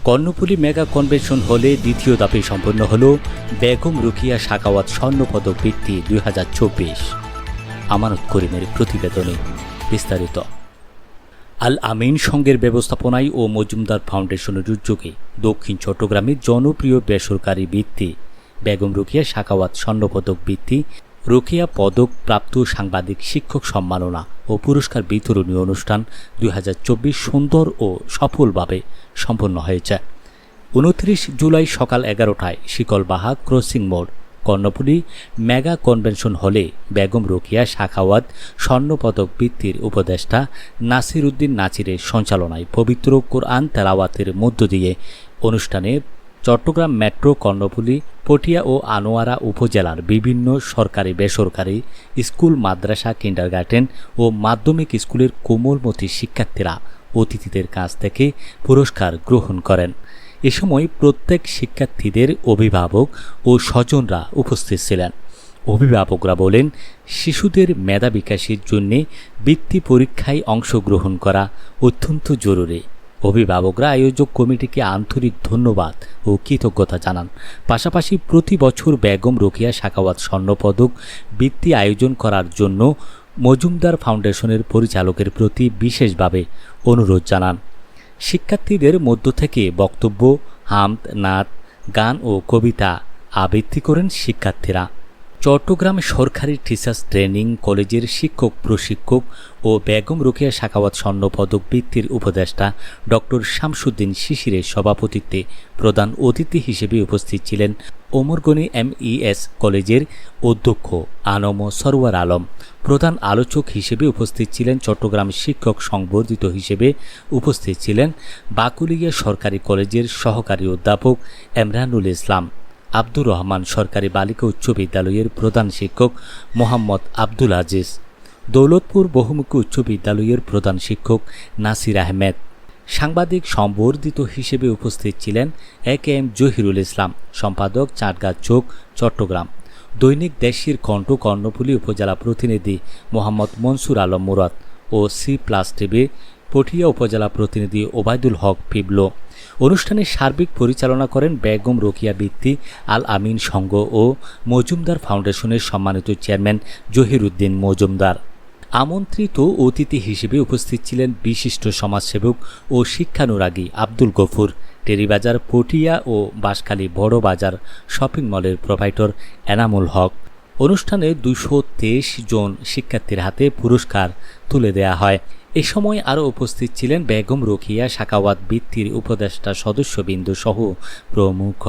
Karnaphuli mega convention হলে দ্বিতীয় ধাপে সম্পন্ন হল বেগম রোকেয়া সাখাওয়াত স্বর্ণপদক বৃত্তি 2024। আমানত করিমের প্রতিবেদনে বিস্তারিত। আল আমিন সংঘের ব্যবস্থাপনায় ও মজুমদার ফাউন্ডেশনের উদ্যোগে দক্ষিণ চট্টগ্রামের জনপ্রিয় বেসরকারি বৃত্তি বেগম রোকেয়া সাখাওয়াত স্বর্ণপদক বৃত্তি রোকেয়া পদক প্রাপ্ত সাংবাদিক শিক্ষক সম্মাননা ও পুরস্কার বিতরণী অনুষ্ঠান 2024 সুন্দর ও সফলভাবে সম্পন্ন হয়েছে। 29 জুলাই সকাল 11টায় শিকলবাহা ক্রসিং মোড় কর্ণফুলী মেগা কনভেনশন হলে বেগম রোকেয়া সাখাওয়াত স্বর্ণপদক বৃত্তির উপদেষ্টা নাসির উদ্দিন নাছিরের সঞ্চালনায় পবিত্র কোরআন তেলাওয়াতের মধ্য দিয়ে অনুষ্ঠানে চট্টগ্রাম মেট্রো, কর্ণফুলী, পটিয়া ও আনোয়ারা উপজেলার বিভিন্ন সরকারি বেসরকারি স্কুল, মাদ্রাসা, কিন্ডারগার্টেন ও মাধ্যমিক স্কুলের কোমলমতি শিক্ষার্থীরা অতিথিদের কাছ থেকে পুরস্কার গ্রহণ করেন। এ সময় প্রত্যেক শিক্ষার্থীদের অভিভাবক ও স্বজনরা উপস্থিত ছিলেন। অভিভাবকরা বলেন, শিশুদের মেধা বিকাশের জন্য বৃত্তি পরীক্ষায় অংশগ্রহণ করা অত্যন্ত জরুরি। অভিভাবকরা আয়োজক কমিটিকে আন্তরিক ধন্যবাদ ও কৃতজ্ঞতা জানান। পাশাপাশি প্রতি বছর বেগম রোকেয়া সাখাওয়াত স্বর্ণপদক বৃত্তি আয়োজন করার জন্য মজুমদার ফাউন্ডেশনের পরিচালকের প্রতি বিশেষভাবে অনুরোধ জানান। শিক্ষার্থীদের মধ্য থেকে বক্তব্য, হামদ, নাত, গান ও কবিতা আবৃত্তি করেন শিক্ষার্থীরা। চট্টগ্রাম সরকারি টিচার্স ট্রেনিং কলেজের শিক্ষক প্রশিক্ষক ও বেগম রোকেয়া সাখাওয়াত স্বর্ণপদক বৃত্তির উপদেষ্টা ডক্টর শামসুদ্দিন শিশিরের সভাপতিত্বে প্রধান অতিথি হিসেবে উপস্থিত ছিলেন ওমরগনি MES কলেজের অধ্যক্ষ আনম সরওয়ার আলম। প্রধান আলোচক হিসেবে উপস্থিত ছিলেন চট্টগ্রাম শিক্ষক সংবর্ধিত হিসেবে উপস্থিত ছিলেন বাকুলিয়া সরকারি কলেজের সহকারী অধ্যাপক এমরানুল ইসলাম, আব্দুর রহমান সরকারি বালিকা উচ্চ বিদ্যালয়ের প্রধান শিক্ষক মোহাম্মদ আব্দুল আজিজ, দৌলতপুর বহুমুখী উচ্চ বিদ্যালয়ের প্রধান শিক্ষক নাসির আহমেদ। সাংবাদিক সম্বর্ধিত হিসেবে উপস্থিত ছিলেন AKM জহিরুল ইসলাম, সম্পাদক, চাটগাঁ চোক, চট্টগ্রাম। দৈনিক দেশের কণ্ঠ কর্ণফুলী উপজেলা প্রতিনিধি মোহাম্মদ মনসুর আলম মুরাদ ও C+TV পটিয়া উপজেলা প্রতিনিধি ওবায়দুল হক পিবলো। অনুষ্ঠানে সার্বিক পরিচালনা করেন বেগম রোকেয়া বৃত্তি আল আমিন সংঘ ও মজুমদার ফাউন্ডেশনের সম্মানিত চেয়ারম্যান জহিরুদ্দিন মজুমদার। আমন্ত্রিত অতিথি হিসেবে উপস্থিত ছিলেন বিশিষ্ট সমাজসেবক ও শিক্ষানুরাগী আব্দুল গফুর, টেরিবাজার, পটিয়া ও বাঁশখালী বড় বাজার শপিং মলের প্রোভাইডর এনামুল হক। অনুষ্ঠানে 223 জন শিক্ষার্থীর হাতে পুরস্কার তুলে দেয়া হয়। এ সময় আরও উপস্থিত ছিলেন বেগম রোকেয়া সাখাওয়াত বৃত্তির উপদেষ্টা সদস্যবৃন্দ সহ প্রমুখ।